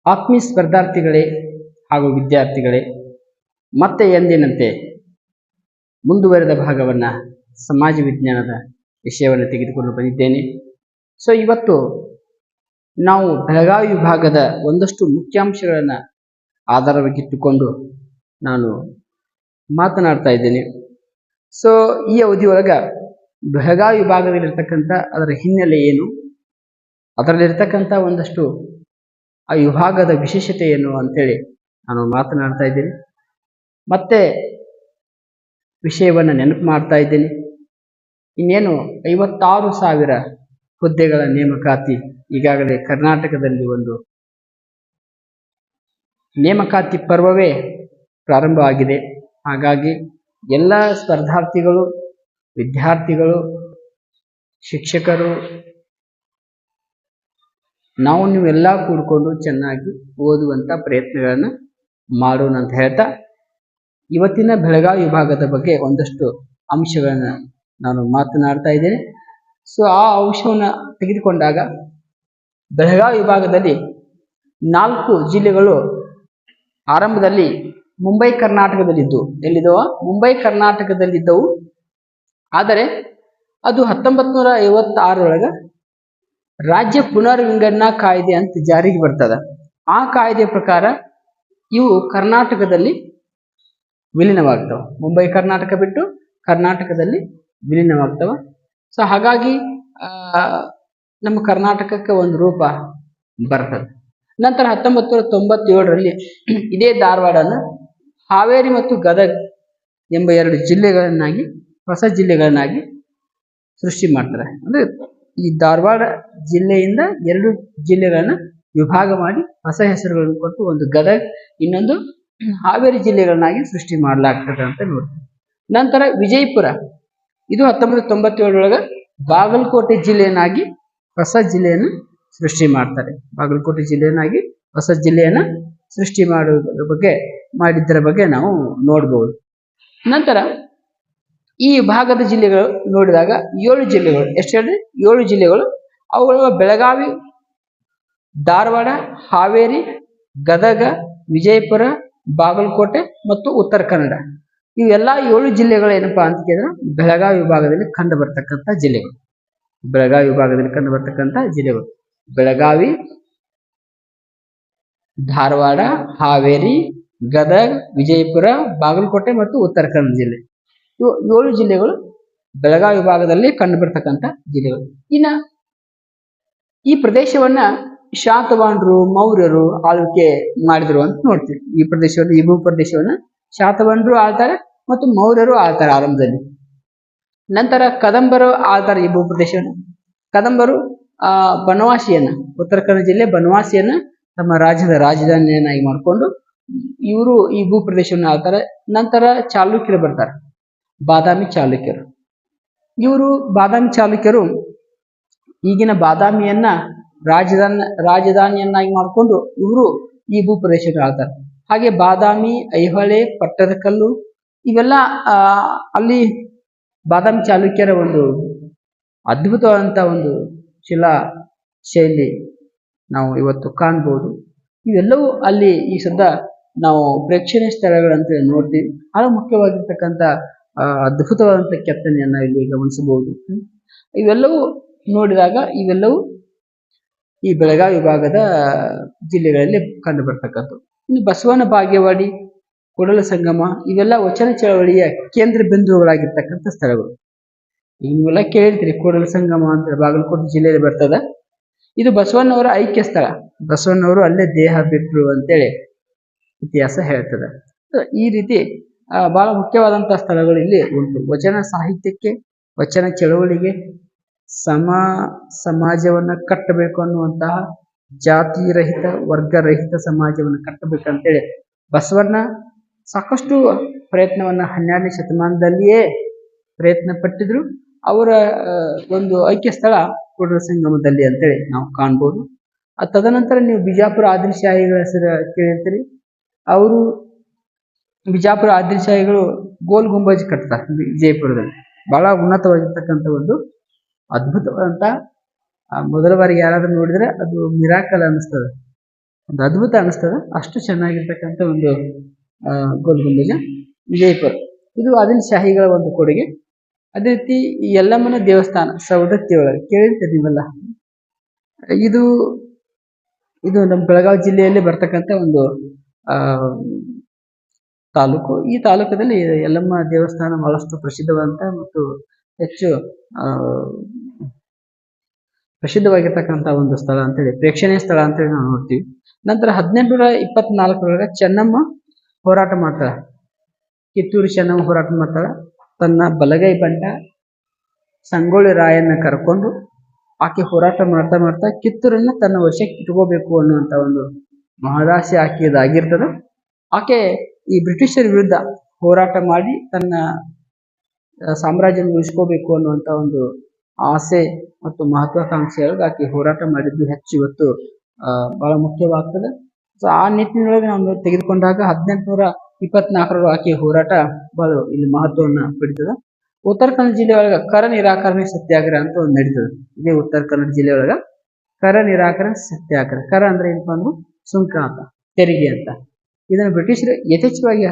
ಆತ್ಮೀಯ ಸ್ಪರ್ಧಾರ್ಥಿಗಳೇ ಹಾಗೂ ವಿದ್ಯಾರ್ಥಿಗಳೇ, ಮತ್ತೆ ಎಂದಿನಂತೆ ಮುಂದುವರೆದ ಭಾಗವನ್ನು ಸಮಾಜ ವಿಜ್ಞಾನದ ವಿಷಯವನ್ನು ತೆಗೆದುಕೊಂಡು ಬಂದಿದ್ದೇನೆ. ಸೊ ಇವತ್ತು ನಾವು ಬೆಳಗಾವಿ ವಿಭಾಗದ ಒಂದಷ್ಟು ಮುಖ್ಯಾಂಶಗಳನ್ನು ಆಧಾರವಾಗಿಟ್ಟುಕೊಂಡು ನಾನು ಮಾತನಾಡ್ತಾ ಇದ್ದೇನೆ. ಸೊ ಈ ಅವಧಿಯೊಳಗೆ ಬೆಳಗಾವಿ ವಿಭಾಗದಲ್ಲಿರ್ತಕ್ಕಂಥ ಅದರ ಹಿನ್ನೆಲೆ ಏನು, ಅದರಲ್ಲಿರ್ತಕ್ಕಂಥ ಒಂದಷ್ಟು ಆ ವಿಭಾಗದ ವಿಶೇಷತೆ ಏನು ಅಂತೇಳಿ ನಾನು ಮಾತನಾಡ್ತಾ ಇದ್ದೀನಿ. ಮತ್ತೆ ವಿಷಯವನ್ನು ನೆನಪು ಮಾಡ್ತಾ ಇದ್ದೀನಿ. ಇನ್ನೇನು 56,000 ಹುದ್ದೆಗಳ ನೇಮಕಾತಿ ಈಗಾಗಲೇ ಕರ್ನಾಟಕದಲ್ಲಿ ಒಂದು ನೇಮಕಾತಿ ಪರ್ವವೇ ಪ್ರಾರಂಭವಾಗಿದೆ. ಹಾಗಾಗಿ ಎಲ್ಲ ಸ್ಪರ್ಧಾರ್ಥಿಗಳು, ವಿದ್ಯಾರ್ಥಿಗಳು, ಶಿಕ್ಷಕರು, ನೀವೆಲ್ಲ ಕೂಡಿಕೊಂಡು ಚೆನ್ನಾಗಿ ಓದುವಂಥ ಪ್ರಯತ್ನಗಳನ್ನು ಮಾಡೋಣ ಅಂತ ಹೇಳ್ತಾ ಇವತ್ತಿನ ಬೆಳಗಾವಿ ವಿಭಾಗದ ಬಗ್ಗೆ ಒಂದಷ್ಟು ಅಂಶಗಳನ್ನು ನಾನು ಮಾತನಾಡ್ತಾ ಇದ್ದೇನೆ. ಸೊ ಆ ಅಂಶವನ್ನು ತೆಗೆದುಕೊಂಡಾಗ ಬೆಳಗಾವಿ ವಿಭಾಗದಲ್ಲಿ 4 ಜಿಲ್ಲೆಗಳು ಆರಂಭದಲ್ಲಿ ಮುಂಬೈ ಕರ್ನಾಟಕದಲ್ಲಿದ್ದು ಮುಂಬೈ ಕರ್ನಾಟಕದಲ್ಲಿದ್ದವು. ಆದರೆ ಅದು 1956 ರಾಜ್ಯ ಪುನರ್ವಿಂಗಡಣಾ ಕಾಯ್ದೆ ಅಂತ ಜಾರಿಗೆ ಬರ್ತದೆ. ಆ ಕಾಯ್ದೆ ಪ್ರಕಾರ ಇವು ಕರ್ನಾಟಕದಲ್ಲಿ ವಿಲೀನವಾಗ್ತವೆ. ಮುಂಬೈ ಕರ್ನಾಟಕ ಬಿಟ್ಟು ಕರ್ನಾಟಕದಲ್ಲಿ ವಿಲೀನವಾಗ್ತವೆ. ಸೊ ಹಾಗಾಗಿ ನಮ್ಮ ಕರ್ನಾಟಕಕ್ಕೆ ಒಂದು ರೂಪ ಬರ್ತದೆ. ನಂತರ 1997 ಇದೇ ಧಾರವಾಡನ ಹಾವೇರಿ ಮತ್ತು ಗದಗ ಎಂಬ 2 ಜಿಲ್ಲೆಗಳನ್ನಾಗಿ, ಹೊಸ ಜಿಲ್ಲೆಗಳನ್ನಾಗಿ ಸೃಷ್ಟಿ ಮಾಡ್ತಾರೆ. ಅಂದ್ರೆ ಈ ಧಾರವಾಡ ಜಿಲ್ಲೆಯಿಂದ 2 ಜಿಲ್ಲೆಗಳನ್ನ ವಿಭಾಗ ಮಾಡಿ ಹೊಸ ಹೆಸರುಗಳನ್ನು ಕೊಟ್ಟು ಒಂದು ಗದಗ, ಇನ್ನೊಂದು ಹಾವೇರಿ ಜಿಲ್ಲೆಗಳನ್ನಾಗಿ ಸೃಷ್ಟಿ ಮಾಡಲಾಗ್ತದೆ ಅಂತ ನೋಡ್ತೀವಿ. ನಂತರ ವಿಜಯಪುರ, ಇದು 1997 ಬಾಗಲಕೋಟೆ ಜಿಲ್ಲೆಯನ್ನಾಗಿ ಹೊಸ ಜಿಲ್ಲೆಯನ್ನು ಸೃಷ್ಟಿ ಮಾಡ್ತಾರೆ. ಬಾಗಲಕೋಟೆ ಜಿಲ್ಲೆಯನ್ನಾಗಿ ಹೊಸ ಜಿಲ್ಲೆಯನ್ನ ಸೃಷ್ಟಿ ಮಾಡಿದ್ದರ ಬಗ್ಗೆ ನಾವು ನೋಡ್ಬೋದು. ನಂತರ ಈ ಭಾಗದ ಜಿಲ್ಲೆಗಳು ನೋಡಿದಾಗ 7 ಜಿಲ್ಲೆಗಳು, ಎಷ್ಟು ಹೇಳಿದ್ರೆ 7 ಜಿಲ್ಲೆಗಳು. ಅವುಗಳ ಬೆಳಗಾವಿ, ಧಾರವಾಡ, ಹಾವೇರಿ, ಗದಗ, ವಿಜಯಪುರ, ಬಾಗಲಕೋಟೆ ಮತ್ತು ಉತ್ತರ ಕನ್ನಡ. ಇವೆಲ್ಲ 7 ಜಿಲ್ಲೆಗಳು ಏನಪ್ಪಾ ಅಂತ ಕೇಳಿದ್ರೆ ಬೆಳಗಾವಿ ವಿಭಾಗದಲ್ಲಿ ಕಂಡು ಬರ್ತಕ್ಕಂಥ ಜಿಲ್ಲೆಗಳು. ಬೆಳಗಾವಿ ವಿಭಾಗದಲ್ಲಿ ಕಂಡು ಬರ್ತಕ್ಕಂಥ ಜಿಲ್ಲೆಗಳು ಬೆಳಗಾವಿ, ಧಾರವಾಡ, ಹಾವೇರಿ, ಗದಗ, ವಿಜಯಪುರ, ಬಾಗಲಕೋಟೆ ಮತ್ತು ಉತ್ತರ ಕನ್ನಡ ಜಿಲ್ಲೆ. ಇವು 7 ಜಿಲ್ಲೆಗಳು ಬೆಳಗಾವಿ ವಿಭಾಗದಲ್ಲಿ ಕಂಡು ಬರ್ತಕ್ಕಂಥ ಜಿಲ್ಲೆಗಳು. ಇನ್ನ ಈ ಪ್ರದೇಶವನ್ನ ಶಾತವಾಹನರು, ಮೌರ್ಯರು ಆಳ್ವಿಕೆ ಮಾಡಿದ್ರು ಅಂತ ನೋಡ್ತೀವಿ. ಈ ಭೂ ಪ್ರದೇಶವನ್ನ ಶಾತವಾಹನರು ಆಳ್ತಾರೆ ಮತ್ತು ಮೌರ್ಯರು ಆಳ್ತಾರೆ ಆರಂಭದಲ್ಲಿ. ನಂತರ ಕದಂಬರು ಆಳ್ತಾರೆ ಈ ಭೂ ಪ್ರದೇಶವನ್ನು. ಕದಂಬರು ಬನವಾಸಿಯನ್ನ, ಉತ್ತರ ಕನ್ನಡ ಜಿಲ್ಲೆ ಬನವಾಸಿಯನ್ನ ತಮ್ಮ ರಾಜ್ಯದ ರಾಜಧಾನಿಯನ್ನಾಗಿ ಮಾಡಿಕೊಂಡು ಇವರು ಈ ಭೂ ಪ್ರದೇಶವನ್ನು ಆಳ್ತಾರೆ. ನಂತರ ಚಾಲುಕ್ಯರು ಬರ್ತಾರೆ, ಬಾದಾಮಿ ಚಾಲುಕ್ಯರು. ಇವರು ಬಾದಾಮಿ ಚಾಲುಕ್ಯರು ಈಗಿನ ಬಾದಾಮಿಯನ್ನ ರಾಜಧಾನಿಯನ್ನಾಗಿ ಮಾಡಿಕೊಂಡು ಇವರು ಈ ಭೂ ಪ್ರದೇಶವನ್ನು ಆಳ್ತಾರೆ. ಹಾಗೆ ಬಾದಾಮಿ, ಐಹೊಳೆ, ಪಟ್ಟದಕಲ್ಲು ಇವೆಲ್ಲ ಅಲ್ಲಿ ಬಾದಾಮಿ ಚಾಲುಕ್ಯರ ಒಂದು ಅದ್ಭುತವಾದಂಥ ಒಂದು ಶಿಲಾ ಶೈಲಿ ನಾವು ಇವತ್ತು ಕಾಣ್ಬೋದು. ಇವೆಲ್ಲವೂ ಅಲ್ಲಿ ಈ ಸದ್ಯ ನಾವು ಪ್ರೇಕ್ಷಣೀಯ ಸ್ಥಳಗಳಂತ ನೋಡ್ತೀವಿ. ಬಹಳ ಮುಖ್ಯವಾಗಿರ್ತಕ್ಕಂಥ ಅದ್ಭುತವಾದಂಥ ಕೆತ್ತನೆಯನ್ನ ಇಲ್ಲಿ ಗಮನಿಸಬಹುದು. ಇವೆಲ್ಲವೂ ನೋಡಿದಾಗ ಇವೆಲ್ಲವೂ ಈ ಬೆಳಗಾವಿ ವಿಭಾಗದ ಜಿಲ್ಲೆಗಳಲ್ಲಿ ಕಂಡು ಬರ್ತಕ್ಕಂಥದ್ದು. ಇನ್ನು ಬಸವನ ಬಾಗೇವಾಡಿ, ಕೂಡಲ ಸಂಗಮ ಇವೆಲ್ಲ ವಚನ ಚಳವಳಿಯ ಕೇಂದ್ರ ಬಿಂದುಗಳಾಗಿರ್ತಕ್ಕಂಥ ಸ್ಥಳಗಳು. ನೀವೆಲ್ಲ ಕೇಳಿರ್ತೀರಿ, ಕೂಡಲ ಸಂಗಮ ಅಂತ ಬಾಗಲಕೋಟೆ ಜಿಲ್ಲೆಯಲ್ಲಿ ಬರ್ತದ. ಇದು ಬಸವಣ್ಣವರ ಐಕ್ಯ ಸ್ಥಳ. ಬಸವಣ್ಣವರು ಅಲ್ಲೇ ದೇಹ ಬಿಟ್ರು ಅಂತೇಳಿ ಇತಿಹಾಸ ಹೇಳ್ತದೆ. ಈ ರೀತಿ ಬಹಳ ಮುಖ್ಯವಾದಂತಹ ಸ್ಥಳಗಳು ಇಲ್ಲಿ ಉಂಟು. ವಚನ ಸಾಹಿತ್ಯಕ್ಕೆ, ವಚನ ಚಳವಳಿಗೆ, ಸಮಾಜವನ್ನ ಕಟ್ಟಬೇಕು ಅನ್ನುವಂತಹ ಜಾತಿ ರಹಿತ, ವರ್ಗರಹಿತ ಸಮಾಜವನ್ನು ಕಟ್ಟಬೇಕಂತೇಳಿ ಬಸವಣ್ಣ ಸಾಕಷ್ಟು ಪ್ರಯತ್ನವನ್ನ 12ನೇ ಶತಮಾನದಲ್ಲಿಯೇ ಪ್ರಯತ್ನ ಪಟ್ಟಿದ್ರು. ಅವರ ಒಂದು ಐಕ್ಯ ಸ್ಥಳ ಕೂಡಲ ಸಂಗಮದಲ್ಲಿ ಅಂತೇಳಿ ನಾವು ಕಾಣ್ಬೋದು. ತದನಂತರ ನೀವು ಬಿಜಾಪುರ ಆದಿಲ್ಶಾಹಿಗಳ ಹೆಸರು ಕೇಳಿರ್ತೀರಿ. ಅವರು ಬಿಜಾಪುರ ಆದಿಲ್ಶಾಹಿಗಳು ಗೋಲ್ ಗುಂಬಜ್ ಕಟ್ತಾರೆ ವಿಜಯಪುರದಲ್ಲಿ. ಬಹಳ ಉನ್ನತವಾಗಿರ್ತಕ್ಕಂಥ ಒಂದು ಅದ್ಭುತವಾದಂತ ಮೊದಲ ಬಾರಿಗೆ ಯಾರಾದ್ರೂ ನೋಡಿದ್ರೆ ಅದು ಮಿರಾಕಲ್ ಅನ್ನಿಸ್ತದೆ. ಒಂದು ಅದ್ಭುತ ಅನಿಸ್ತದೆ. ಅಷ್ಟು ಚೆನ್ನಾಗಿರ್ತಕ್ಕಂಥ ಒಂದು ಗೋಲ್ ಗುಂಬಜ ವಿಜಯಪುರ. ಇದು ಆದಿಲ್ ಶಾಹಿಗಳ ಒಂದು ಕೊಡುಗೆ. ಅದೇ ರೀತಿ ಈ ಯಲ್ಲಮ್ಮನ ದೇವಸ್ಥಾನ ಸವದತ್ತಿ ಒಳಗೆ ಕೇಳಿರ್ತೀರಿ ನೀವೆಲ್ಲ. ಇದು ಇದು ನಮ್ಮ ಬೆಳಗಾವಿ ಜಿಲ್ಲೆಯಲ್ಲಿ ಬರ್ತಕ್ಕಂಥ ಒಂದು ಆ ತಾಲೂಕು. ಈ ತಾಲೂಕದಲ್ಲಿ ಯಲ್ಲಮ್ಮ ದೇವಸ್ಥಾನ ಬಹಳಷ್ಟು ಪ್ರಸಿದ್ಧವಾದಂತ ಮತ್ತು ಹೆಚ್ಚು ಆ ಪ್ರಸಿದ್ಧವಾಗಿರ್ತಕ್ಕಂಥ ಒಂದು ಸ್ಥಳ ಅಂತೇಳಿ, ಪ್ರೇಕ್ಷಣೀಯ ಸ್ಥಳ ಅಂತೇಳಿ ನಾವು ನೋಡ್ತೀವಿ. ನಂತರ 1824 ಚೆನ್ನಮ್ಮ ಹೋರಾಟ ಮಾಡ್ತಾಳೆ. ಕಿತ್ತೂರು ಚೆನ್ನಮ್ಮ ಹೋರಾಟ ಮಾಡ್ತಾಳೆ. ತನ್ನ ಬಲಗೈ ಬಂಟ ಸಂಗೊಳ್ಳಿ ರಾಯನ್ನ ಕರ್ಕೊಂಡು ಆಕೆ ಹೋರಾಟ ಮಾಡ್ತಾ ಮಾಡ್ತಾ ಕಿತ್ತೂರನ್ನ ತನ್ನ ವಶಕ್ಕೆ ಇಟ್ಕೋಬೇಕು ಅನ್ನುವಂತ ಒಂದು ಮಹದಾಸೆ ಆಕೆಯದಾಗಿರ್ತದೆ. ಆಕೆ ಈ ಬ್ರಿಟಿಷರ ವಿರುದ್ಧ ಹೋರಾಟ ಮಾಡಿ ತನ್ನ ಸಾಮ್ರಾಜ್ಯ ಉಳಿಸ್ಕೋಬೇಕು ಅನ್ನುವಂತ ಒಂದು ಆಸೆ ಮತ್ತು ಮಹತ್ವಾಕಾಂಕ್ಷೆಯೊಳಗೆ ಆಕೆ ಹೋರಾಟ ಮಾಡಿದ್ದು ಹೆಚ್ಚು ಇವತ್ತು ಬಹಳ ಮುಖ್ಯವಾಗ್ತದೆ. ಸೊ ಆ ನಿಟ್ಟಿನೊಳಗೆ ನಾವು ತೆಗೆದುಕೊಂಡಾಗ 1824 ಆಕೆ ಹೋರಾಟ ಬಹಳ ಇಲ್ಲಿ ಮಹತ್ವವನ್ನ ಪಡಿತದೆ. ಉತ್ತರ ಕನ್ನಡ ಜಿಲ್ಲೆ ಒಳಗ ಕರ ನಿರಾಕರಣೆ ಸತ್ಯಾಗ್ರಹ ಅಂತ ಒಂದು ನಡೀತದೆ. ಇದೇ ಉತ್ತರ ಕನ್ನಡ ಜಿಲ್ಲೆ ಒಳಗ ಕರ ನಿರಾಕರಣೆ ಸತ್ಯಾಗ್ರಹ. ಕರ ಅಂದ್ರೆ ಏನಪ್ಪಾ ಅಂದ್ರೆ ಸುಂಕ ಅಂತ, ತೆರಿಗೆ ಅಂತ. ಇದನ್ನ ಬ್ರಿಟಿಷರು ಯಥೇಚ್ಛವಾಗಿ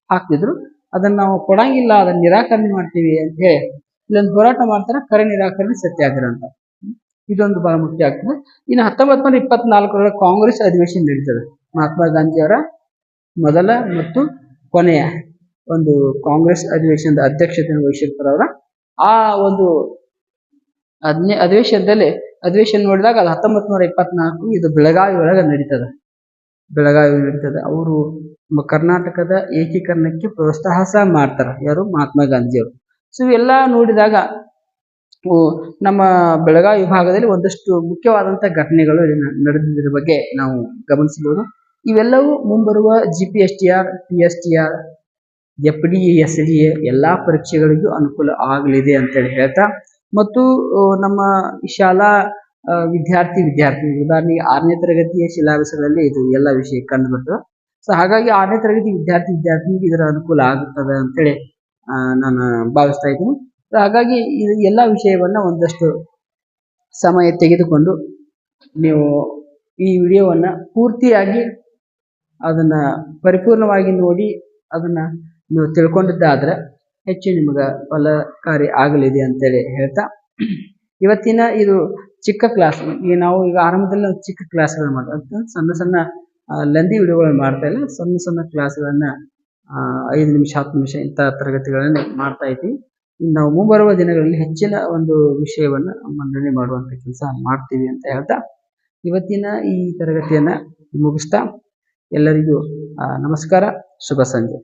ಹಾಕ್ತಿದ್ರು. ಅದನ್ನ ನಾವು ಕೊಡಂಗಿಲ್ಲ, ಅದನ್ನ ನಿರಾಕರಣೆ ಮಾಡ್ತೀವಿ ಅಂತ ಹೇಳಿ ಇಲ್ಲೊಂದು ಹೋರಾಟ ಮಾಡ್ತಾರೆ, ಕರ ನಿರಾಕರಣೆ ಸತ್ಯಾಗ್ರಹ ಅಂತ. ಇದೊಂದು ಬಹಳ ಮುಖ್ಯ ಆಗ್ತದೆ. ಇನ್ನು 1924 ಕಾಂಗ್ರೆಸ್ ಅಧಿವೇಶನ ನಡೀತದೆ. ಮಹಾತ್ಮ ಗಾಂಧಿಯವರ ಮೊದಲ ಮತ್ತು ಕೊನೆಯ ಒಂದು ಕಾಂಗ್ರೆಸ್ ಅಧಿವೇಶನದ ಅಧ್ಯಕ್ಷತೆಯನ್ನು ವಹಿಸಿರ್ತಾರವ್ರ. ಆ ಒಂದು ಅಧಿವೇಶನ ನೋಡಿದಾಗ ಅದು 1924 ಇದು ಬೆಳಗಾವಿ ಒಳಗೆ ನಡೀತದೆ. ಅವರು ನಮ್ಮ ಕರ್ನಾಟಕದ ಏಕೀಕರಣಕ್ಕೆ ಪ್ರೋತ್ಸಾಹ ಸಹ ಮಾಡ್ತಾರೆ. ಯಾರು? ಮಹಾತ್ಮ ಗಾಂಧಿಯವರು. ಸೊ ಇವೆಲ್ಲ ನೋಡಿದಾಗ ನಮ್ಮ ಬೆಳಗಾವಿ ವಿಭಾಗದಲ್ಲಿ ಒಂದಷ್ಟು ಮುಖ್ಯವಾದಂತ ಘಟನೆಗಳು ನಡೆದಿದ್ರ ಬಗ್ಗೆ ನಾವು ಗಮನಿಸಬಹುದು. ಇವೆಲ್ಲವೂ ಮುಂಬರುವ GPSTR, PSTR, FDA ಎಲ್ಲಾ ಪರೀಕ್ಷೆಗಳಿಗೂ ಅನುಕೂಲ ಆಗಲಿದೆ ಅಂತೇಳಿ ಹೇಳ್ತಾ, ಮತ್ತು ನಮ್ಮ ಶಾಲಾ ವಿದ್ಯಾರ್ಥಿ ಉದಾಹರಣೆಗೆ 6ನೇ ತರಗತಿಯ ಸಿಲೆಬಸ್ಗಳಲ್ಲಿ ಇದು ಎಲ್ಲ ವಿಷಯ ಕಂಡು ಬರ್ತದೆ. ಸೊ ಹಾಗಾಗಿ 6ನೇ ತರಗತಿ ವಿದ್ಯಾರ್ಥಿನಿಗೆ ಇದರ ಅನುಕೂಲ ಆಗುತ್ತದೆ ಅಂತೇಳಿ ನಾನು ಭಾವಿಸ್ತಾ ಇದ್ದೀನಿ. ಹಾಗಾಗಿ ಇದು ಎಲ್ಲ ವಿಷಯವನ್ನ ಒಂದಷ್ಟು ಸಮಯ ತೆಗೆದುಕೊಂಡು ನೀವು ಈ ವಿಡಿಯೋವನ್ನ ಪೂರ್ತಿಯಾಗಿ ಅದನ್ನ ಪರಿಪೂರ್ಣವಾಗಿ ನೋಡಿ ಅದನ್ನ ನೀವು ತಿಳ್ಕೊಂಡಿದ್ದಾದ್ರೆ ಹೆಚ್ಚು ನಿಮಗೆ ಫಲಕಾರಿ ಆಗಲಿದೆ ಅಂತೇಳಿ ಹೇಳ್ತಾ, ಇವತ್ತಿನ ಇದು ಚಿಕ್ಕ ಕ್ಲಾಸ್. ನಾವು ಈಗ ಆರಂಭದಲ್ಲಿ ಚಿಕ್ಕ ಕ್ಲಾಸ್ಗಳು ಮಾಡ್ತಾ ಸಣ್ಣ ಲೆಂದಿ ವಿಡಿಯೋಗಳನ್ನು ಮಾಡ್ತಾ ಇಲ್ಲ, ಸಣ್ಣ ಕ್ಲಾಸ್ಗಳನ್ನ 5 ನಿಮಿಷ 10 ನಿಮಿಷ ಇಂಥ ತರಗತಿಗಳನ್ನ ಮಾಡ್ತಾ ಇದ್ದೀವಿ. ನಾವು ಮುಂಬರುವ ದಿನಗಳಲ್ಲಿ ಹೆಚ್ಚಿನ ಒಂದು ವಿಷಯವನ್ನ ಮಂಡನೆ ಮಾಡುವಂತ ಕೆಲಸ ಮಾಡ್ತೀವಿ ಅಂತ ಹೇಳ್ತಾ ಇವತ್ತಿನ ಈ ತರಗತಿಯನ್ನ ಮುಗಿಸ್ತಾ ಎಲ್ಲರಿಗೂ ನಮಸ್ಕಾರ, ಶುಭ ಸಂಜೆ.